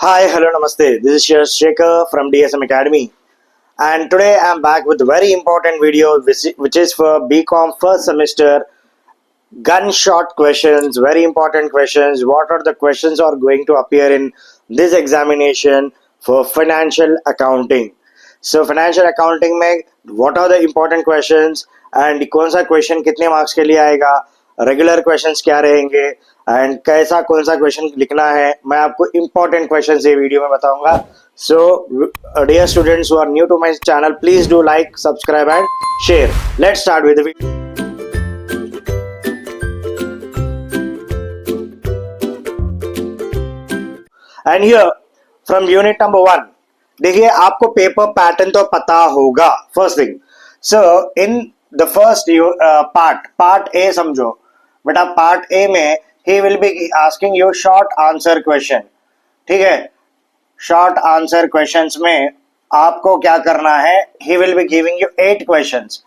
Hi, hello, namaste. This is Yash Shekhar from DSM Academy, and today I'm back with a very important video, which is for BCom first semester gunshot questions. Very important questions. What are the questions are going to appear in this examination for financial accounting? So financial accounting में what are the important questions and कौन सा question कितने marks के लिए आएगा, regular questions क्या रहेंगे and कैसा कौन सा क्वेश्चन लिखना है, मैं आपको इंपॉर्टेंट क्वेश्चंस ये वीडियो में बताऊंगा. So dear students who are new to my channel, please do like, subscribe and share. Let's start with the video. And here from unit number 1, देखिए आपको पेपर पैटर्न तो पता होगा. First thing, so in the first part A समझो बेटा. Part A में ही will be asking you short answer question. ठीक है, शॉर्ट आंसर क्वेश्चंस में आपको क्या करना है, he will be giving you 8 questions.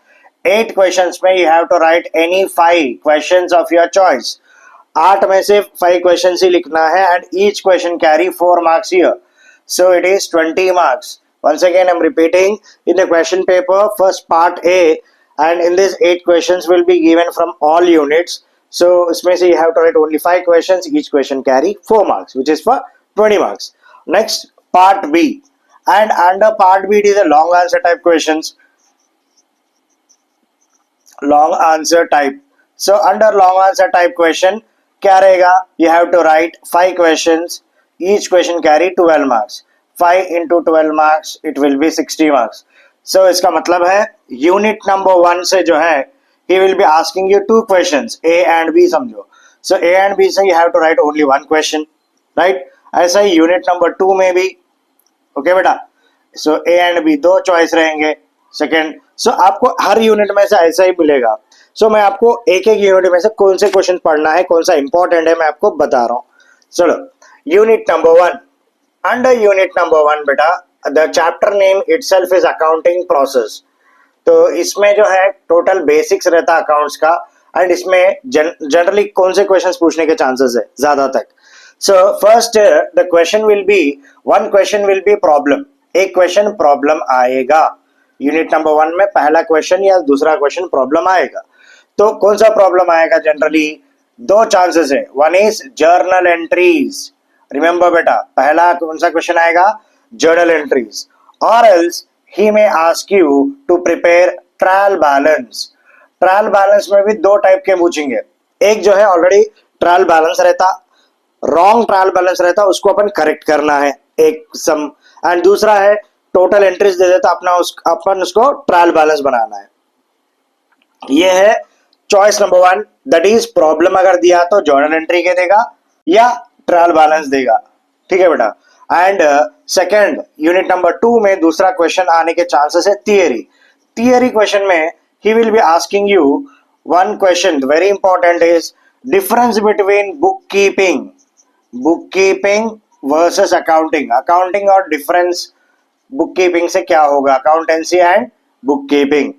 8 questions में you have to write any 5 questions of your choice. 8 में से 5 क्वेश्चंस ही लिखना है and each question carry 4 marks here. So it is 20 marks. Once again, I'm repeating, in the question paper, first part A, and in this 8 questions will be given from all units. So इसमें से you have to write only 5 questions. Each question carry 4 marks, which is for 20 marks. Next, part B. And under part B, it is a long answer type questions. Long answer type. So under long answer type question, क्या रहेगा? You have to write 5 questions. Each question carry 12 marks. 5 into 12 marks, it will be 60 marks. So इसका मतलब है unit number 1 से जो है he will be asking you 2 questions, A and B समझो. So A and B से you have to write only 1 question, right? ऐसा ही unit number 2 में भी. ओके बेटा, so A and B 2 choice रहेंगे. सेकेंड, सो आपको हर यूनिट में से ऐसा ही मिलेगा. सो मैं आपको एक एक यूनिट में से कौन से क्वेश्चन पढ़ना है, कौन सा इंपॉर्टेंट है, मैं आपको बता रहा हूँ. चलो, unit number 1. Under unit number 1 बेटा, the chapter name itself is accounting process. तो इसमें जो है टोटल बेसिक्स रहता है अकाउंट्स का, एंड इसमें जनरली कौन से क्वेश्चंस पूछने के चांसेस है ज्यादा तक. So first the question will be, one question will be problem. एक क्वेश्चन प्रॉब्लम आएगा. यूनिट नंबर 1 में पहला क्वेश्चन या दूसरा क्वेश्चन प्रॉब्लम आएगा. तो कौन सा प्रॉब्लम आएगा? जनरली 2 चांसेस है. One is journal entries. Remember बेटा, पहला कौन सा क्वेश्चन आएगा? Journal entries. और else he may ask you to prepare trial balance. Trial balance में भी 2 टाइप के पूछेंगे. एक जो है ऑलरेडी ट्रायल बैलेंस रहता, रॉन्ग ट्रायल बैलेंस रहता, उसको अपन करेक्ट करना है एक सम. एंड दूसरा है टोटल एंट्रीज दे देता अपन उसको ट्रायल बैलेंस बनाना है. ये है choice number 1, that is problem अगर दिया तो जर्नल एंट्री के देगा या ट्रायल बैलेंस देगा. ठीक है बेटा. एंड सेकंड, यूनिट नंबर 2 में दूसरा क्वेश्चन आने के चांसेस है थियरी. थियरी क्वेश्चन में ही will be asking you one question very important is difference between book keeping versus accounting. Accounting और डिफरेंस बुक कीपिंग से क्या होगा? Accountancy and book keeping.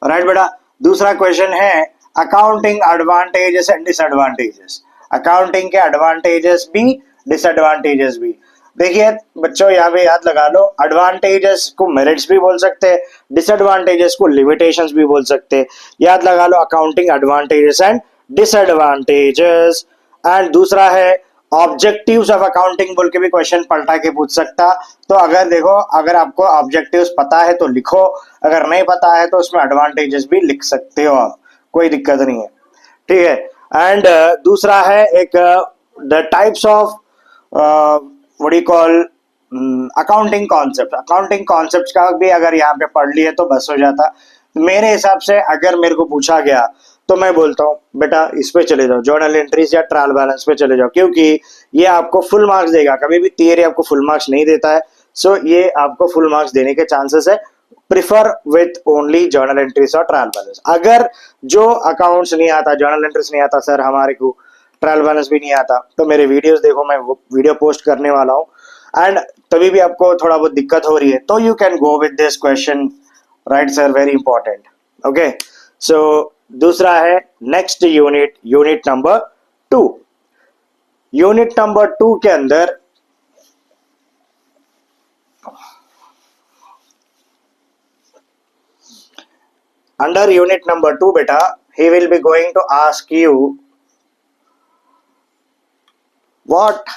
Right बेटा. दूसरा क्वेश्चन है accounting advantages and disadvantages. Accounting के एडवांटेजेस भी, disadvantages भी. देखिए बच्चों, यहाँ पे याद लगा लो, एडवांटेजेस को मेरिट्स भी बोल सकते हैं, डिसएडवांटेजेस को लिमिटेशंस भी बोल सकते हैं. याद लगा लो, accounting advantages and disadvantages. And दूसरा है ऑब्जेक्टिव्स ऑफ अकाउंटिंग बोल के भी क्वेश्चन पलटा के पूछ सकता. तो अगर देखो, अगर आपको ऑब्जेक्टिव्स पता है तो लिखो, अगर नहीं पता है तो उसमें एडवांटेजेस भी लिख सकते हो आप, कोई दिक्कत नहीं है. ठीक है. एंड दूसरा है एक the types of what you call accounting concept. Accounting concept का भी अगर यहाँ पे पढ़ लिए तो बस हो जाता. मेरे हिसाब से अगर मेरे को पूछा गया तो मैं बोलता हूँ बेटा इस पे चले जाओ, जर्नल एंट्रीज या ट्रायल बैलेंस पे चले जाओ, क्योंकि ये आपको फुल मार्क्स देगा. कभी भी थियरी आपको फुल मार्क्स नहीं देता है. सो ये आपको फुल मार्क्स देने के चांसेस है. Prefer with only journal entries और ट्रायल बैलेंस. अगर जो अकाउंट्स नहीं आता, जर्नल एंट्रीज नहीं आता, सर हमारे को ट्रायल बैलेंस भी नहीं आता, तो मेरे वीडियोस देखो, मैं वो वीडियो पोस्ट करने वाला हूँ. एंड तभी भी आपको थोड़ा बहुत दिक्कत हो रही है तो you can go with this question. Right sir, very important. Okay. So दूसरा है next unit number 2. Unit number 2 के अंदर under unit number 2 beta, he will be going to ask you what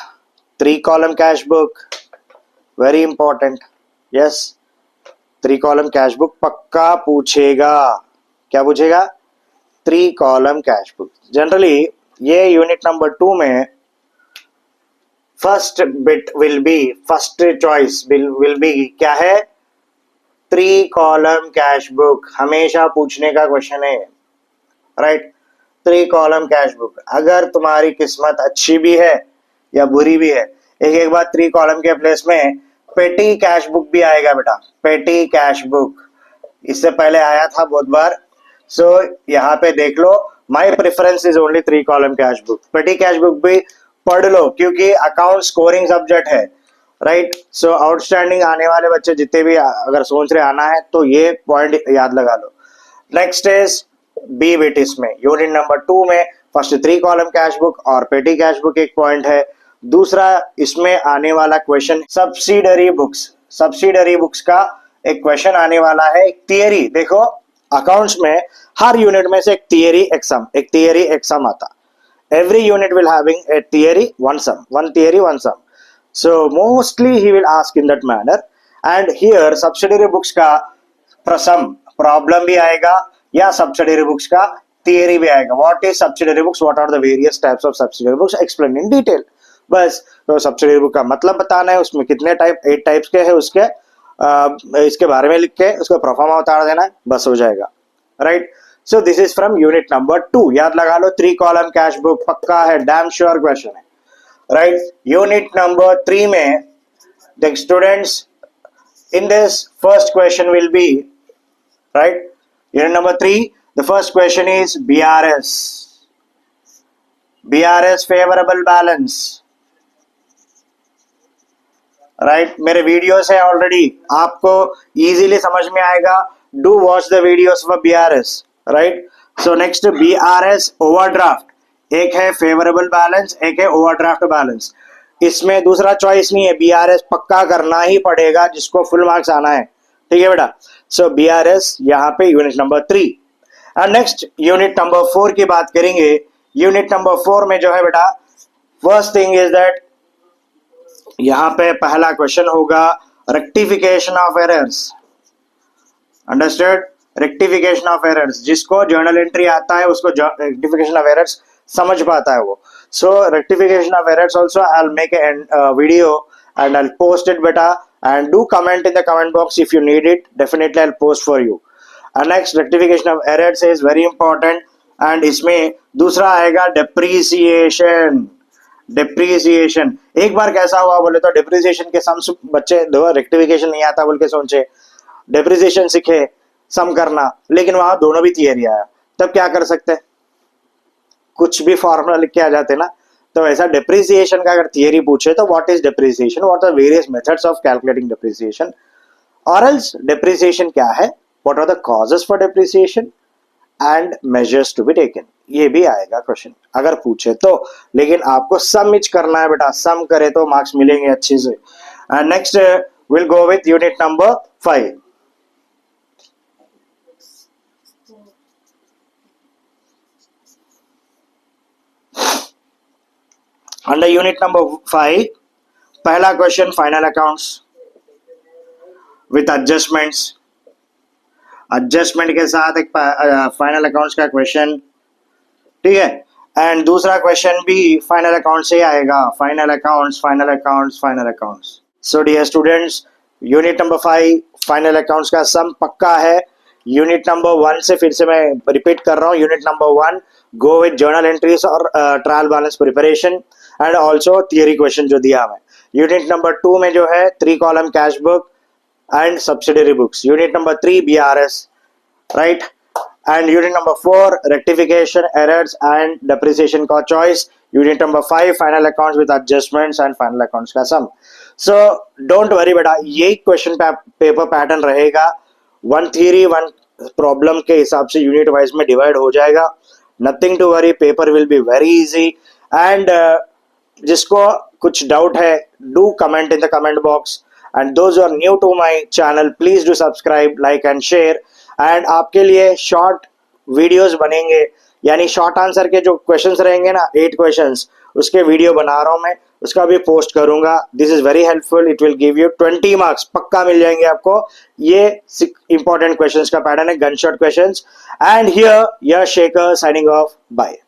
3 column cash book, very important. Yes, 3 column cash book पक्का पूछेगा. क्या पूछेगा? 3 column cash book. Generally ये unit number 2 में first bit will be, first choice will be क्या है? 3 column cash book. हमेशा पूछने का क्वेश्चन है, राइट? 3 column cash book. अगर तुम्हारी किस्मत अच्छी भी है या बुरी भी है, एक बार 3 column के प्लेस में पेटी कैश बुक भी आएगा बेटा. पेटी कैश बुक इससे पहले आया था बहुत बार. सो यहाँ पे देख लो, my preference is only 3 column cash book. Petty cash book भी पढ़ लो क्योंकि अकाउंट स्कोरिंग सब्जेक्ट है, राइट? सो आउटस्टैंडिंग आने वाले बच्चे जितने भी अगर सोच रहे आना है तो ये पॉइंट याद लगा लो. Next is B bit. इसमें यूनिट नंबर 2 में फर्स्ट 3 column कैश बुक और पेटी कैश बुक एक पॉइंट है. दूसरा इसमें आने वाला question subsidiary books. Subsidiary books का एक क्वेश्चन आने वाला है. एक थियरी. देखो अकाउंट्स में हर यूनिट में से एक थियरी एक सम आता. Every unit will having a theory, one sum, one theory, one sum. So mostly he will ask in that manner. And here subsidiary books का sum problem भी आएगा या subsidiary books का theory भी आएगा. What is subsidiary books? What are the various types of subsidiary books? Explain in detail. बस तो subsidiary book का मतलब बताना है, उसमें कितने टाइप, 8 टाइप्स के है उसके, इसके बारे में लिख के उसका प्रोफार्मा उतार देना है, बस हो जाएगा, right? So this is from unit number 2. याद लगा लो, 3 column cash book पक्का है, damn sure question है, right? Unit number 3 में the students in this first question will be, right? Unit number 3, the first question is BRS. BRS favorable balance, right? मेरे videos है already, आपको easily समझ में आएगा. Do watch the videos for BRS. Right? So next BRS overdraft. एक है favourable balance, एक है ओवरड्राफ्ट बैलेंस. इसमें दूसरा चॉइस नहीं है, BRS पक्का करना ही पड़ेगा जिसको फुल मार्क्स आना है, ठीक है बेटा? सो BRS यहाँ पे unit number 3. And next unit number 4 की बात करेंगे. यूनिट नंबर 4 में जो है बेटा, फर्स्ट थिंग इज दैट यहाँ पे पहला क्वेश्चन होगा rectification of errors. Understood? Rectification of errors. जिसको जर्नल एंट्री आता है उसको रेक्टिफिकेशन ऑफ एरर्स समझ पाता है वो. So rectification of errors also I will make a video and I'll post it beta, and do comment in the comment box if you need it. Definitely I'll post for you. And next rectification of errors is very important, and इसमें दूसरा आएगा depreciation. Depreciation. एक बार कैसा हुआ बोले तो depreciation के सम बच्चे दो, रेक्टिफिकेशन नहीं आता बोल के सोचे, डेप्रिसिएशन सीखे सम करना, लेकिन वहां दोनों भी थियरी आया, तब क्या कर सकते? कुछ भी फॉर्मूला लिख के आ जाते ना. तो वैसा डेप्रिसिएशन का अगर थियरी पूछे तो what is depreciation, what are various methods of calculating depreciation, और एल्स डेप्रिसिएशन क्या है, what are the causes for depreciation and measures to be taken. ये भी आएगा क्वेश्चन अगर पूछे तो. लेकिन आपको सम इच करना है बेटा, सम करे तो मार्क्स मिलेंगे अच्छे से. And next will go with unit number 5. Under unit number 5 पहला question final accounts with adjustments. Adjustment के साथ एक फाइनल अकाउंट्स का क्वेश्चन, ठीक है? एंड दूसरा क्वेश्चन भी फाइनल अकाउंट से आएगा, final accounts, final accounts, final accounts. So dear students, unit number 5 final accounts का सम पक्का है. यूनिट नंबर 1 से फिर से मैं रिपीट कर रहा हूँ. Unit number 1 go with journal entries और trial balance preparation and also theory question जो दिया है. यूनिट नंबर 2 में जो है 3 column cash book and subsidiary books. Unit number 3 BRS, right? And unit number 4 rectification errors and depreciation का choice. Unit number 5 final accounts with adjustments and final accounts का sum. So don't worry बेटा, यही question paper pattern रहेगा. 1 theory 1 problem के हिसाब से unit wise में divide हो जाएगा. Nothing to worry, paper will be very easy. And जिसको कुछ डाउट है, do comment in the comment box. And those who are new to my channel, please do subscribe, like and share. And आपके लिए short videos बनेंगे, यानी short answer के जो questions रहेंगे ना 8 क्वेश्चंस, उसके वीडियो बना रहा हूं मैं, उसका भी पोस्ट करूंगा. This is very helpful, it will give you 20 marks पक्का मिल जाएंगे आपको. ये इंपॉर्टेंट क्वेश्चंस का पैटर्न है, gun shot questions. And here Yash Shekhar signing off, bye.